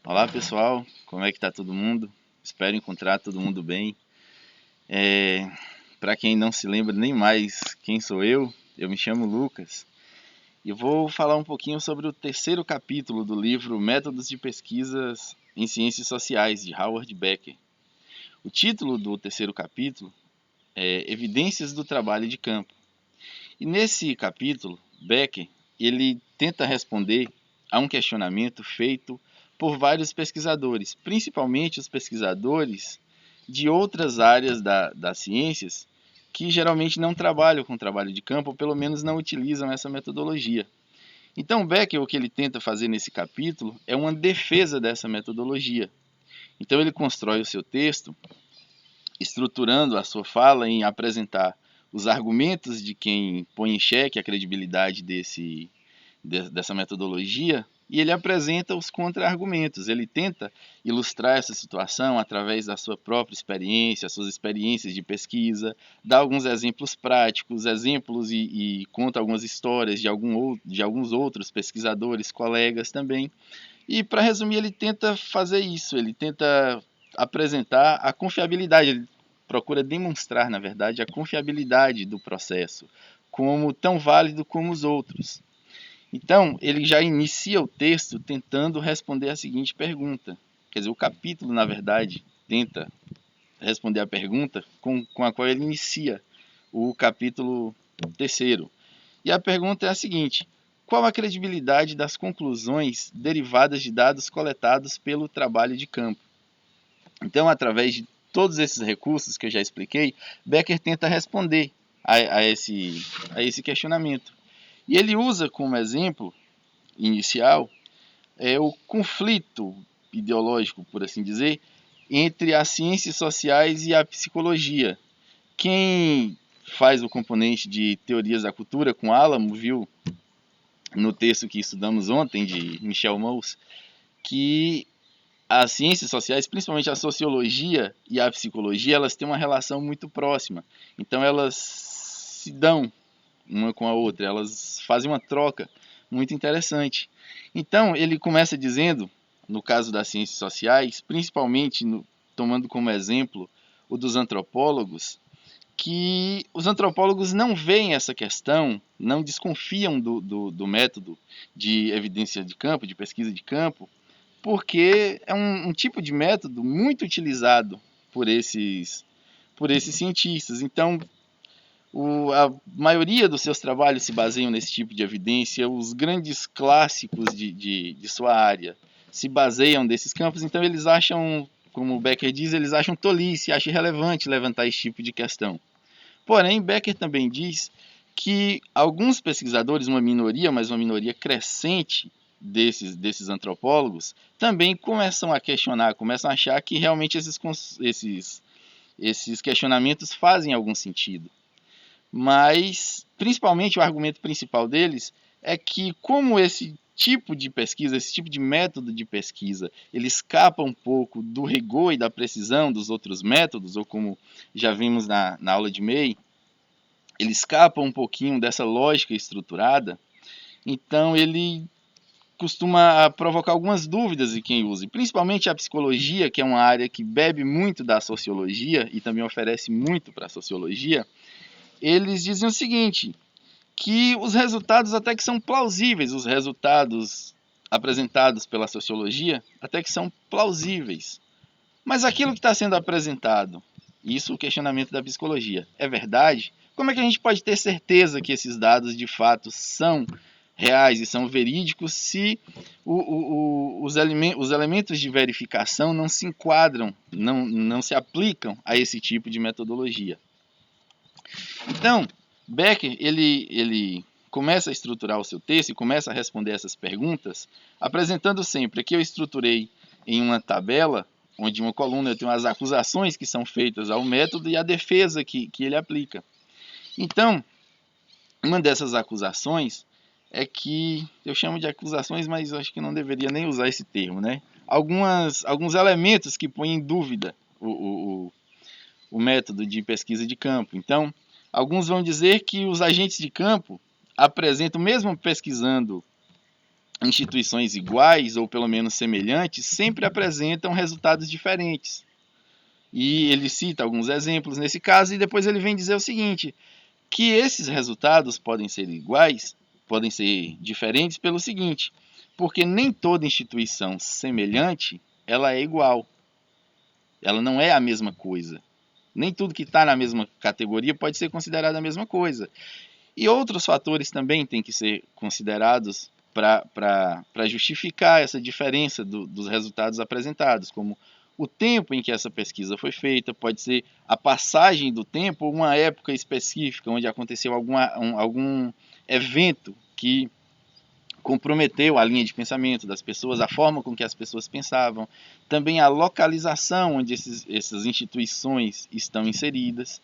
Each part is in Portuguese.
Olá pessoal, como é que tá todo mundo? Espero encontrar todo mundo bem. Para quem não se lembra nem mais quem sou eu me chamo Lucas e vou falar um pouquinho sobre o terceiro capítulo do livro Métodos de Pesquisas em Ciências Sociais, de Howard Becker. O título do terceiro capítulo é Evidências do Trabalho de Campo. E nesse capítulo, Becker ele tenta responder a um questionamento feito por vários pesquisadores, principalmente os pesquisadores de outras áreas das ciências que geralmente não trabalham com trabalho de campo, ou pelo menos não utilizam essa metodologia. Então, Becker, o que ele tenta fazer nesse capítulo é uma defesa dessa metodologia. Então, ele constrói o seu texto estruturando a sua fala em apresentar os argumentos de quem põe em xeque a credibilidade dessa metodologia e ele apresenta os contra-argumentos. Ele tenta ilustrar essa situação através da sua própria experiência, suas experiências de pesquisa, dá alguns exemplos práticos, exemplos e conta algumas histórias de alguns outros pesquisadores, colegas também. E, para resumir, ele tenta fazer isso, ele tenta apresentar a confiabilidade, ele procura demonstrar, na verdade, a confiabilidade do processo como tão válido como os outros. Então, ele já inicia o texto tentando responder a seguinte pergunta. Quer dizer, o capítulo, na verdade, tenta responder a pergunta com a qual ele inicia o capítulo terceiro. E a pergunta é a seguinte: qual a credibilidade das conclusões derivadas de dados coletados pelo trabalho de campo? Então, através de todos esses recursos que eu já expliquei, Becker tenta responder a esse questionamento. E ele usa como exemplo inicial o conflito ideológico, por assim dizer, entre as ciências sociais e a psicologia. Quem faz o componente de teorias da cultura com Alamo viu no texto que estudamos ontem de Michel Mauss que as ciências sociais, principalmente a sociologia e a psicologia, elas têm uma relação muito próxima. Então elas se dão uma com a outra, elas fazem uma troca muito interessante. Então ele começa dizendo, no caso das ciências sociais, principalmente tomando como exemplo o dos antropólogos, que os antropólogos não veem essa questão, não desconfiam do método de evidência de campo, de pesquisa de campo, porque é um tipo de método muito utilizado por esses cientistas. Então, a maioria dos seus trabalhos se baseiam nesse tipo de evidência, os grandes clássicos de sua área se baseiam desses campos, então eles acham, como Becker diz, eles acham tolice, acham irrelevante levantar esse tipo de questão. Porém, Becker também diz que alguns pesquisadores, uma minoria, mas uma minoria crescente desses antropólogos, também começam a questionar, começam a achar que realmente esses questionamentos fazem algum sentido. Mas, principalmente, o argumento principal deles é que, como esse tipo de pesquisa, esse tipo de método de pesquisa, ele escapa um pouco do rigor e da precisão dos outros métodos, ou como já vimos na aula de MEI, ele escapa um pouquinho dessa lógica estruturada, então ele costuma provocar algumas dúvidas em quem usa, principalmente a psicologia, que é uma área que bebe muito da sociologia e também oferece muito para a sociologia. Eles dizem o seguinte, que os resultados até que são plausíveis, os resultados apresentados pela sociologia até que são plausíveis. Mas aquilo que está sendo apresentado, isso o questionamento da psicologia, é verdade? Como é que a gente pode ter certeza que esses dados de fato são reais e são verídicos se os elementos de verificação não se enquadram, não se aplicam a esse tipo de metodologia? Então, Becker ele começa a estruturar o seu texto e começa a responder essas perguntas, apresentando sempre que eu estruturei em uma tabela, onde uma coluna eu tenho as acusações que são feitas ao método e a defesa que ele aplica. Então, uma dessas acusações é que, eu chamo de acusações, mas eu acho que não deveria nem usar esse termo, né? Alguns elementos que põem em dúvida o método de pesquisa de campo. Então, alguns vão dizer que os agentes de campo apresentam, mesmo pesquisando instituições iguais ou pelo menos semelhantes sempre apresentam resultados diferentes. E ele cita alguns exemplos nesse caso e depois ele vem dizer o seguinte, que esses resultados podem ser iguais, podem ser diferentes pelo seguinte, porque nem toda instituição semelhante ela é igual. Ela não é a mesma coisa. Nem tudo que está na mesma categoria pode ser considerado a mesma coisa. E outros fatores também têm que ser considerados para justificar essa diferença dos resultados apresentados, como o tempo em que essa pesquisa foi feita, pode ser a passagem do tempo, uma época específica onde aconteceu algum evento que comprometeu a linha de pensamento das pessoas, a forma com que as pessoas pensavam, também a localização onde essas instituições estão inseridas.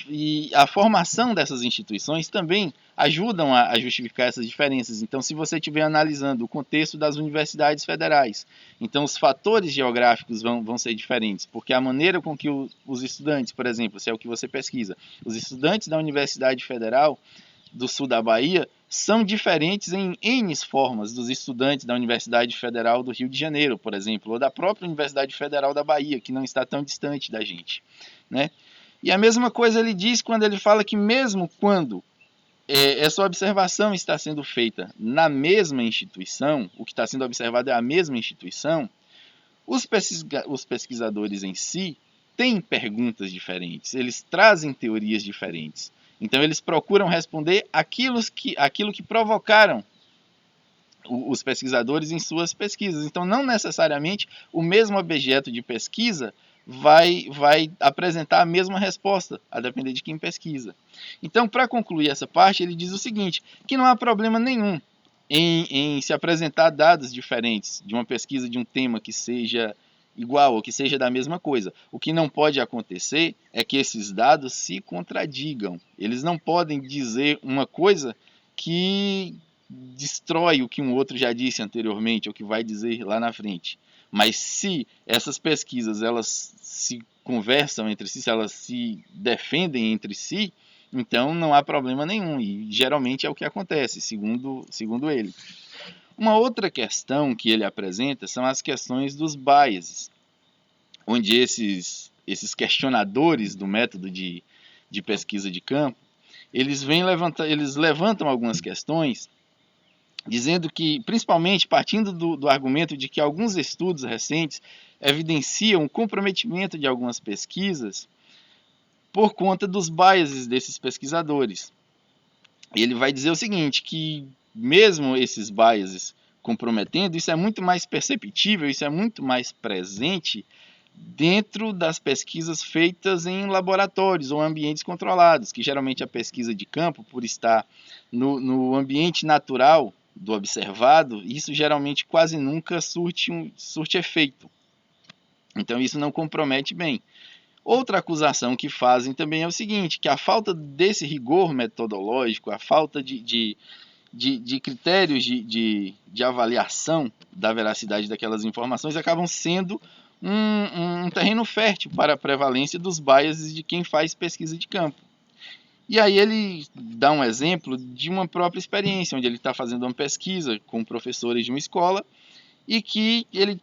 E a formação dessas instituições também ajudam a justificar essas diferenças. Então, se você estiver analisando o contexto das universidades federais, então os fatores geográficos vão ser diferentes, porque a maneira com que os estudantes, por exemplo, se é o que você pesquisa, os estudantes da Universidade Federal do Sul da Bahia são diferentes em N formas dos estudantes da Universidade Federal do Rio de Janeiro, por exemplo, ou da própria Universidade Federal da Bahia, que não está tão distante da gente, né? E a mesma coisa ele diz quando ele fala que mesmo quando essa observação está sendo feita na mesma instituição, o que está sendo observado é a mesma instituição, os pesquisadores em si têm perguntas diferentes, eles trazem teorias diferentes. Então eles procuram responder aquilo que provocaram os pesquisadores em suas pesquisas. Então não necessariamente o mesmo objeto de pesquisa vai apresentar a mesma resposta, a depender de quem pesquisa. Então, para concluir essa parte, ele diz o seguinte, que não há problema nenhum em se apresentar dados diferentes de uma pesquisa de um tema que seja igual ou que seja da mesma coisa. O que não pode acontecer é que esses dados se contradigam. Eles não podem dizer uma coisa que destrói o que um outro já disse anteriormente ou que vai dizer lá na frente. Mas se essas pesquisas elas se conversam entre si, se elas se defendem entre si, então não há problema nenhum. E geralmente é o que acontece, segundo ele. Uma outra questão que ele apresenta são as questões dos biases, onde esses questionadores do método de pesquisa de campo, eles levantam algumas questões, dizendo que, principalmente partindo do argumento de que alguns estudos recentes evidenciam o comprometimento de algumas pesquisas por conta dos biases desses pesquisadores. Ele vai dizer o seguinte, que mesmo esses biases comprometendo, isso é muito mais perceptível, isso é muito mais presente dentro das pesquisas feitas em laboratórios ou ambientes controlados, que geralmente a pesquisa de campo, por estar no ambiente natural do observado, isso geralmente quase nunca surte efeito. Então isso não compromete bem. Outra acusação que fazem também é o seguinte, que a falta desse rigor metodológico, a falta de critérios de avaliação da veracidade daquelas informações acabam sendo um terreno fértil para a prevalência dos biases de quem faz pesquisa de campo. E aí ele dá um exemplo de uma própria experiência, onde ele está fazendo uma pesquisa com professores de uma escola e que ele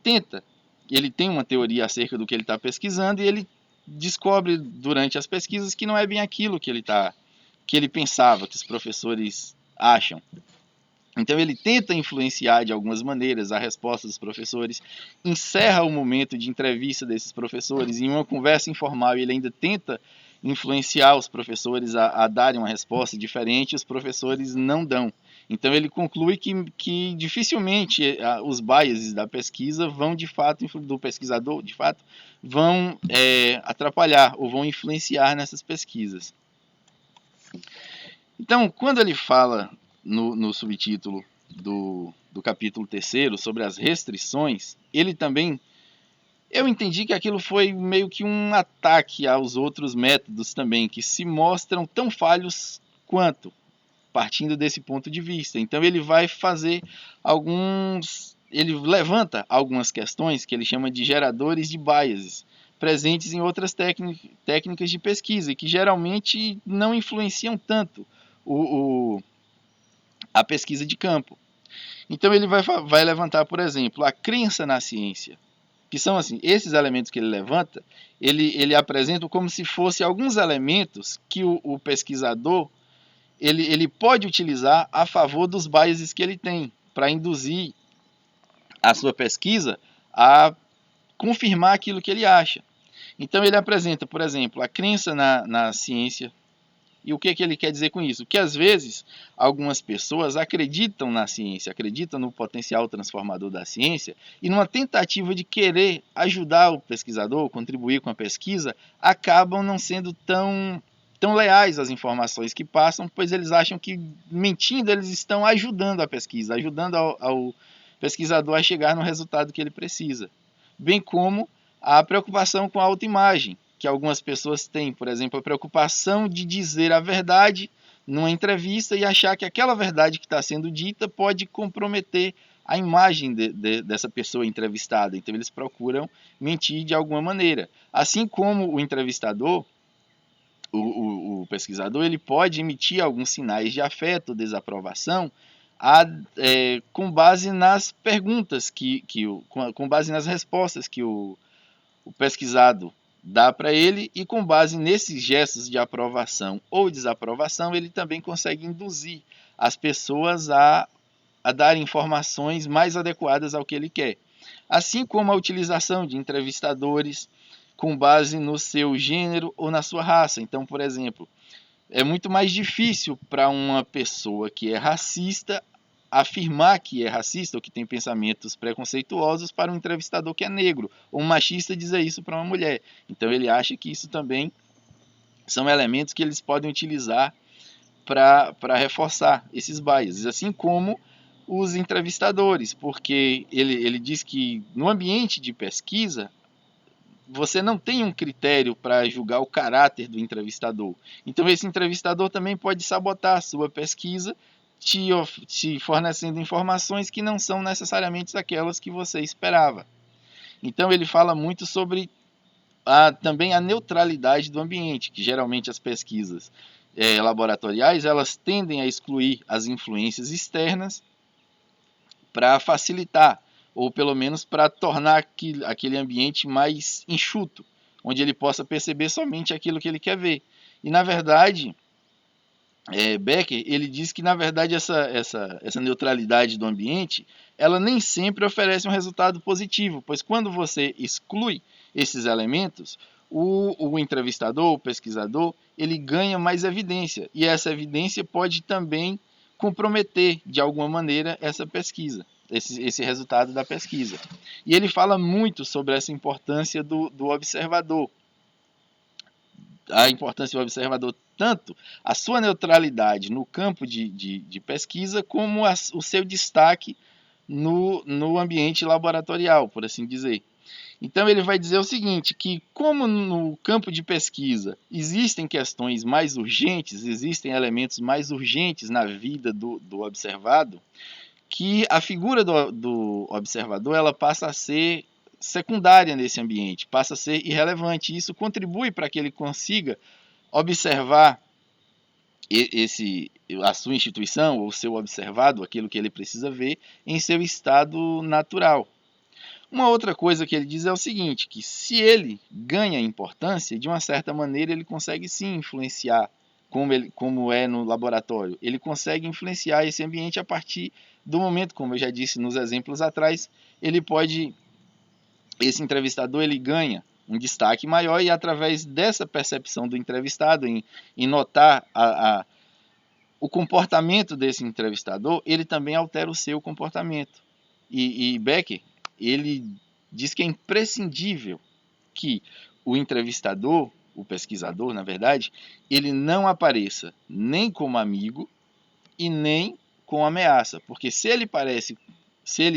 tem uma teoria acerca do que ele está pesquisando e ele descobre durante as pesquisas que não é bem aquilo que ele pensava, que os professores acham. Então ele tenta influenciar de algumas maneiras a resposta dos professores, encerra o momento de entrevista desses professores em uma conversa informal e ele ainda tenta influenciar os professores a darem uma resposta diferente e os professores não dão. Então ele conclui que dificilmente os biases da pesquisa vão de fato, do pesquisador, de fato, vão atrapalhar ou vão influenciar nessas pesquisas. Então, quando ele fala no subtítulo do capítulo 3 sobre as restrições, ele também, eu entendi que aquilo foi meio que um ataque aos outros métodos também, que se mostram tão falhos quanto, partindo desse ponto de vista. Então ele vai fazer ele levanta algumas questões que ele chama de geradores de biases, presentes em outras técnicas de pesquisa, e que geralmente não influenciam tanto a pesquisa de campo. Então ele vai levantar, por exemplo, a crença na ciência, que são assim, esses elementos que ele levanta, ele apresenta como se fosse alguns elementos que o pesquisador ele pode utilizar a favor dos biases que ele tem, para induzir a sua pesquisa a confirmar aquilo que ele acha. Então ele apresenta, por exemplo, a crença na ciência. E o que ele quer dizer com isso? Que às vezes algumas pessoas acreditam na ciência, acreditam no potencial transformador da ciência, e numa tentativa de querer ajudar o pesquisador, contribuir com a pesquisa, acabam não sendo tão leais às informações que passam, pois eles acham que, mentindo, eles estão ajudando a pesquisa, ajudando ao pesquisador a chegar no resultado que ele precisa. Bem como a preocupação com a autoimagem, que algumas pessoas têm, por exemplo, a preocupação de dizer a verdade numa entrevista e achar que aquela verdade que está sendo dita pode comprometer a imagem dessa pessoa entrevistada. Então eles procuram mentir de alguma maneira. Assim como o entrevistador, o pesquisador, ele pode emitir alguns sinais de afeto ou desaprovação com base nas perguntas, com base nas respostas que o pesquisado dá para ele, e com base nesses gestos de aprovação ou desaprovação, ele também consegue induzir as pessoas a dar informações mais adequadas ao que ele quer. Assim como a utilização de entrevistadores com base no seu gênero ou na sua raça. Então, por exemplo, é muito mais difícil para uma pessoa que é racista afirmar que é racista ou que tem pensamentos preconceituosos para um entrevistador que é negro, ou um machista dizer isso para uma mulher. Então ele acha que isso também são elementos que eles podem utilizar para reforçar esses biases, assim como os entrevistadores, porque ele diz que no ambiente de pesquisa você não tem um critério para julgar o caráter do entrevistador. Então esse entrevistador também pode sabotar a sua pesquisa, te fornecendo informações que não são necessariamente aquelas que você esperava. Então ele fala muito sobre também a neutralidade do ambiente, que geralmente as pesquisas laboratoriais elas tendem a excluir as influências externas para facilitar, ou pelo menos para tornar aquele ambiente mais enxuto, onde ele possa perceber somente aquilo que ele quer ver. E na verdade, Becker ele diz que na verdade essa neutralidade do ambiente ela nem sempre oferece um resultado positivo, pois quando você exclui esses elementos, o entrevistador, o pesquisador, ele ganha mais evidência, e essa evidência pode também comprometer de alguma maneira essa pesquisa, esse resultado da pesquisa. E ele fala muito sobre essa importância do observador, a importância do observador, tanto a sua neutralidade no campo de pesquisa, como o seu destaque no ambiente laboratorial, por assim dizer. Então ele vai dizer o seguinte, que como no campo de pesquisa existem questões mais urgentes, existem elementos mais urgentes na vida do observado, que a figura do observador ela passa a ser secundária nesse ambiente, passa a ser irrelevante. Isso contribui para que ele consiga observar a sua instituição ou seu observado, aquilo que ele precisa ver, em seu estado natural. Uma outra coisa que ele diz é o seguinte, que se ele ganha importância, de uma certa maneira ele consegue sim influenciar, como é no laboratório. Ele consegue influenciar esse ambiente a partir do momento, como eu já disse nos exemplos atrás, esse entrevistador ele ganha um destaque maior, e através dessa percepção do entrevistado em notar o comportamento desse entrevistador, ele também altera o seu comportamento. E Becker, ele diz que é imprescindível que o entrevistador, o pesquisador, na verdade, ele não apareça nem como amigo e nem com ameaça, porque se ele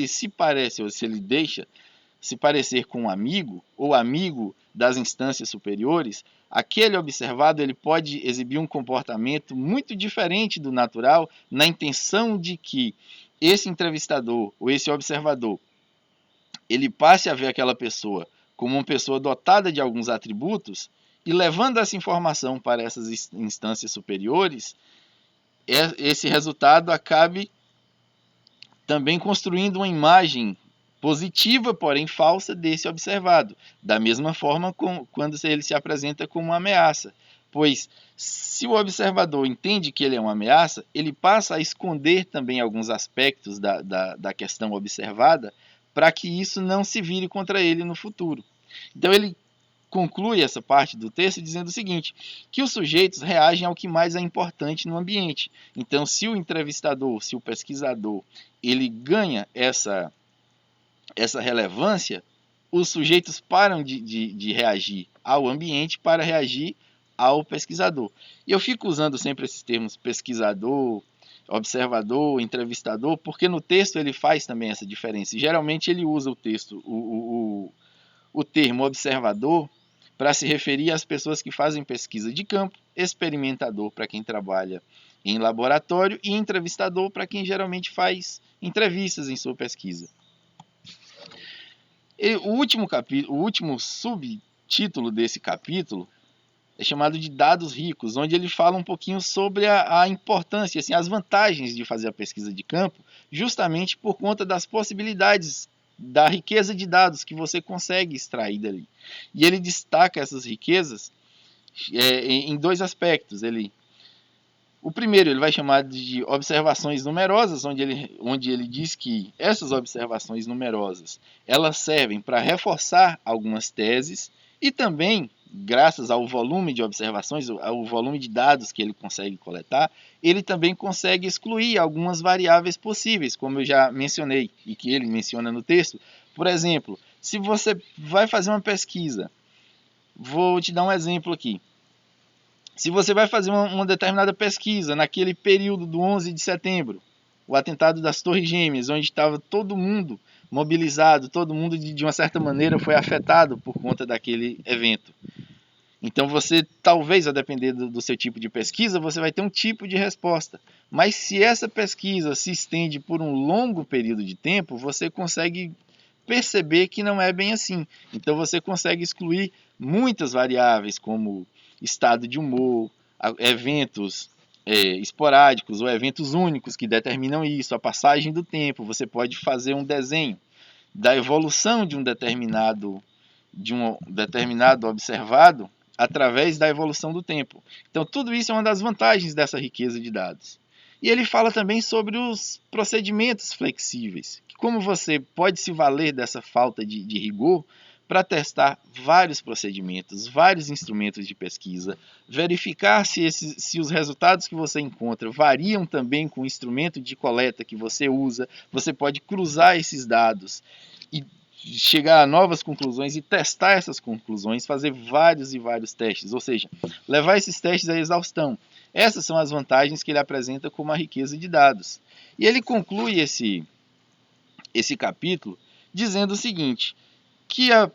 se parece ou se ele deixa se parecer com um amigo ou amigo das instâncias superiores, aquele observado ele pode exibir um comportamento muito diferente do natural, na intenção de que esse entrevistador ou esse observador ele passe a ver aquela pessoa como uma pessoa dotada de alguns atributos, e levando essa informação para essas instâncias superiores, esse resultado acabe também construindo uma imagem positiva, porém falsa, desse observado. Da mesma forma quando ele se apresenta como uma ameaça. Pois, se o observador entende que ele é uma ameaça, ele passa a esconder também alguns aspectos da questão observada para que isso não se vire contra ele no futuro. Então, ele conclui essa parte do texto dizendo o seguinte, que os sujeitos reagem ao que mais é importante no ambiente. Então, se o entrevistador, se o pesquisador, ele ganha essa relevância, os sujeitos param de reagir ao ambiente para reagir ao pesquisador. E eu fico usando sempre esses termos pesquisador, observador, entrevistador, porque no texto ele faz também essa diferença. E, geralmente ele usa o termo observador para se referir às pessoas que fazem pesquisa de campo, experimentador para quem trabalha em laboratório e entrevistador para quem geralmente faz entrevistas em sua pesquisa. E o último subtítulo desse capítulo é chamado de Dados Ricos, onde ele fala um pouquinho sobre a importância, assim, as vantagens de fazer a pesquisa de campo, justamente por conta das possibilidades da riqueza de dados que você consegue extrair dali. E ele destaca essas riquezas em dois aspectos. O primeiro ele vai chamar de observações numerosas, onde ele diz que essas observações numerosas elas servem para reforçar algumas teses e também, graças ao volume de observações, ao volume de dados que ele consegue coletar, ele também consegue excluir algumas variáveis possíveis, como eu já mencionei e que ele menciona no texto. Por exemplo, se você vai fazer uma pesquisa, vou te dar um exemplo aqui. Se você vai fazer uma determinada pesquisa naquele período do 11 de setembro, o atentado das Torres Gêmeas, onde estava todo mundo mobilizado, todo mundo de uma certa maneira foi afetado por conta daquele evento. Então você, talvez, a depender do seu tipo de pesquisa, você vai ter um tipo de resposta. Mas se essa pesquisa se estende por um longo período de tempo, você consegue perceber que não é bem assim. Então você consegue excluir muitas variáveis, como estado de humor, eventos esporádicos ou eventos únicos que determinam isso, a passagem do tempo. Você pode fazer um desenho da evolução de um determinado observado através da evolução do tempo. Então, tudo isso é uma das vantagens dessa riqueza de dados. E ele fala também sobre os procedimentos flexíveis, que como você pode se valer dessa falta de rigor para testar vários procedimentos, vários instrumentos de pesquisa, verificar se os resultados que você encontra variam também com o instrumento de coleta que você usa. Você pode cruzar esses dados e chegar a novas conclusões e testar essas conclusões, fazer vários e vários testes, ou seja, levar esses testes à exaustão. Essas são as vantagens que ele apresenta como a riqueza de dados. E ele conclui esse capítulo dizendo o seguinte, que a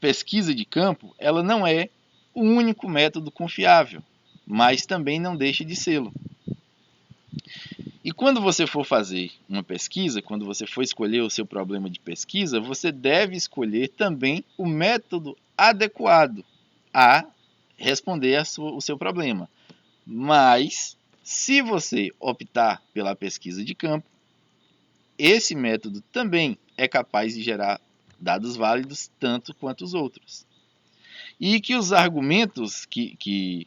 pesquisa de campo ela não é o único método confiável, mas também não deixa de sê-lo. E quando você for fazer uma pesquisa, quando você for escolher o seu problema de pesquisa, você deve escolher também o método adequado a responder o seu problema. Mas, se você optar pela pesquisa de campo, esse método também é capaz de gerar dados válidos tanto quanto os outros. E que os argumentos que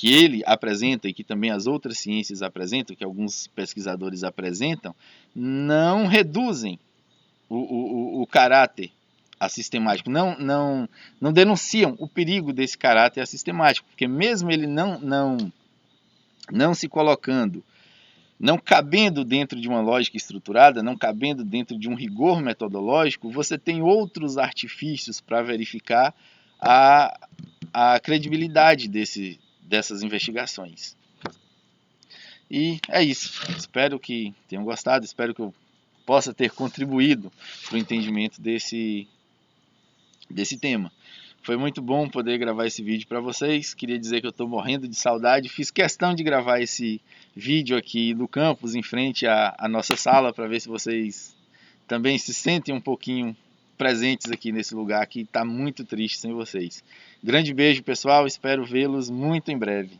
ele apresenta e que também as outras ciências apresentam, que alguns pesquisadores apresentam, não reduzem o caráter assistemático, não denunciam o perigo desse caráter assistemático, porque mesmo ele não se colocando, não cabendo dentro de uma lógica estruturada, não cabendo dentro de um rigor metodológico, você tem outros artifícios para verificar a credibilidade dessas investigações. E é isso. Espero que tenham gostado, espero que eu possa ter contribuído para o entendimento desse tema. Foi muito bom poder gravar esse vídeo para vocês. Queria dizer que eu estou morrendo de saudade. Fiz questão de gravar esse vídeo aqui do campus, em frente à nossa sala, para ver se vocês também se sentem um pouquinho presentes aqui nesse lugar que está muito triste sem vocês. Grande beijo, pessoal. Espero vê-los muito em breve.